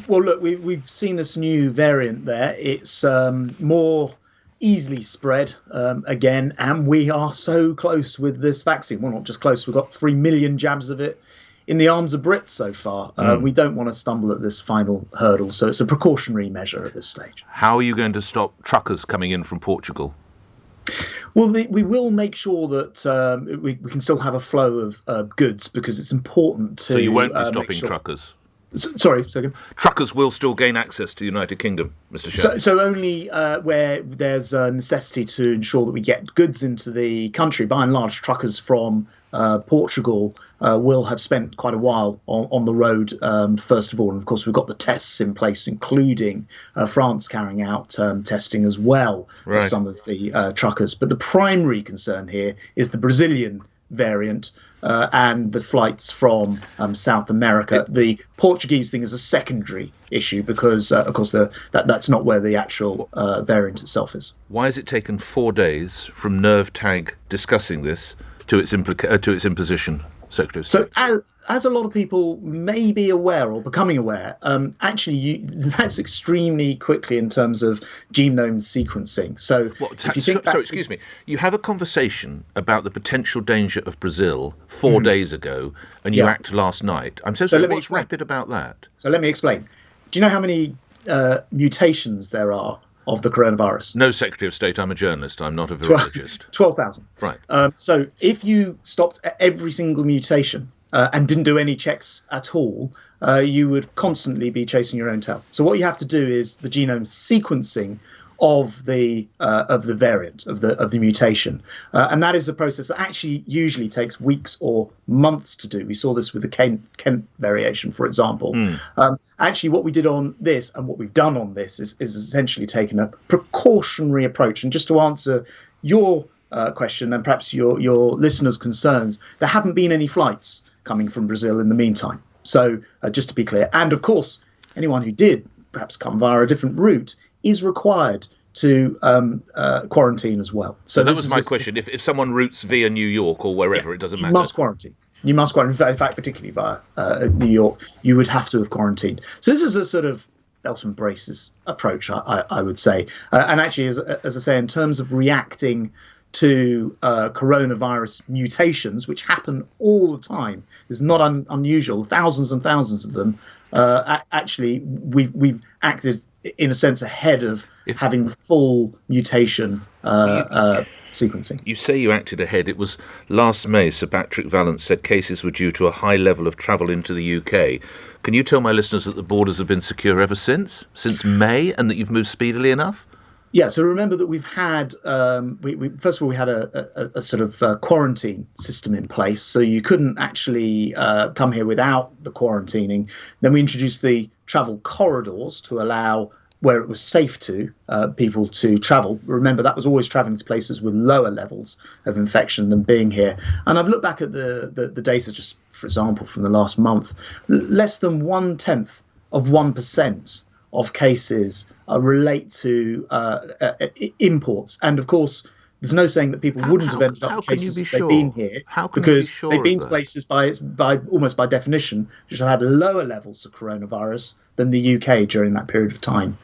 Well, look, we've seen this new variant there. It's more easily spread again, and we are so close with this vaccine. Well, not just close. We've got 3 million jabs of it in the arms of Brits so far. We don't want to stumble at this final hurdle, so it's a precautionary measure at this stage. How are you going to stop truckers coming in from Portugal? Well, we will make sure that we can still have a flow of goods, because it's important to. So you won't be stopping truckers? Sorry, second. Truckers will still gain access to the United Kingdom, Mr. Sheriff. So only where there's a necessity to ensure that we get goods into the country. By and large, truckers from Portugal will have spent quite a while on the road, first of all. And of course, we've got the tests in place, including France carrying out testing as well of some of the truckers. But the primary concern here is the Brazilian variant and the flights from South America. The Portuguese thing is a secondary issue because, of course, that's not where the actual variant itself is. Why has it taken 4 days from Nerve Tag discussing this to its imposition, Secretary of State? So, as a lot of people may be aware or becoming aware, actually, that's extremely quickly in terms of genome sequencing. So, if you think excuse me. You have a conversation about the potential danger of Brazil 4 days ago, and you act last night. I'm so sorry. What's rapid about that? So let me explain. Do you know how many mutations there are of the coronavirus? No, Secretary of State, I'm a journalist. I'm not a virologist. 12,000. Right. So if you stopped at every single mutation and didn't do any checks at all, you would constantly be chasing your own tail. So what you have to do is the genome sequencing of the variant of the mutation, and that is a process that actually usually takes weeks or months to do. We saw this with the Kent variation, for example. Actually, what we did on this and what we've done on this is essentially taken a precautionary approach. And just to answer your question and perhaps your listeners' concerns, there haven't been any flights coming from Brazil in the meantime. So just to be clear, and of course, anyone who did perhaps come via a different route is required to quarantine as well. So that was my question. If someone routes via New York or wherever, it doesn't matter. You must quarantine. You must quarantine. In fact, particularly via New York, you would have to have quarantined. So this is a sort of belt and braces approach, I would say. And actually, as I say, in terms of reacting to coronavirus mutations, which happen all the time, is not unusual. Thousands and thousands of them. Actually, we've acted in a sense ahead of having full mutation sequencing. You say you acted ahead. It was last May Sir Patrick Vallance said cases were due to a high level of travel into the UK. Can you tell my listeners that the borders have been secure ever since May, and that you've moved speedily enough? Yeah, so remember that we've had, first of all, we had a sort of quarantine system in place. So you couldn't actually come here without the quarantining. Then we introduced the travel corridors to allow, where it was safe to, people to travel. Remember, that was always traveling to places with lower levels of infection than being here. And I've looked back at the data, just for example, from the last month. Less than 0.1% of cases relate to imports. And of course, there's no saying that people wouldn't have ended up in cases if they'd been here, because they've been to places by almost by definition which have had lower levels of coronavirus than the UK during that period of time.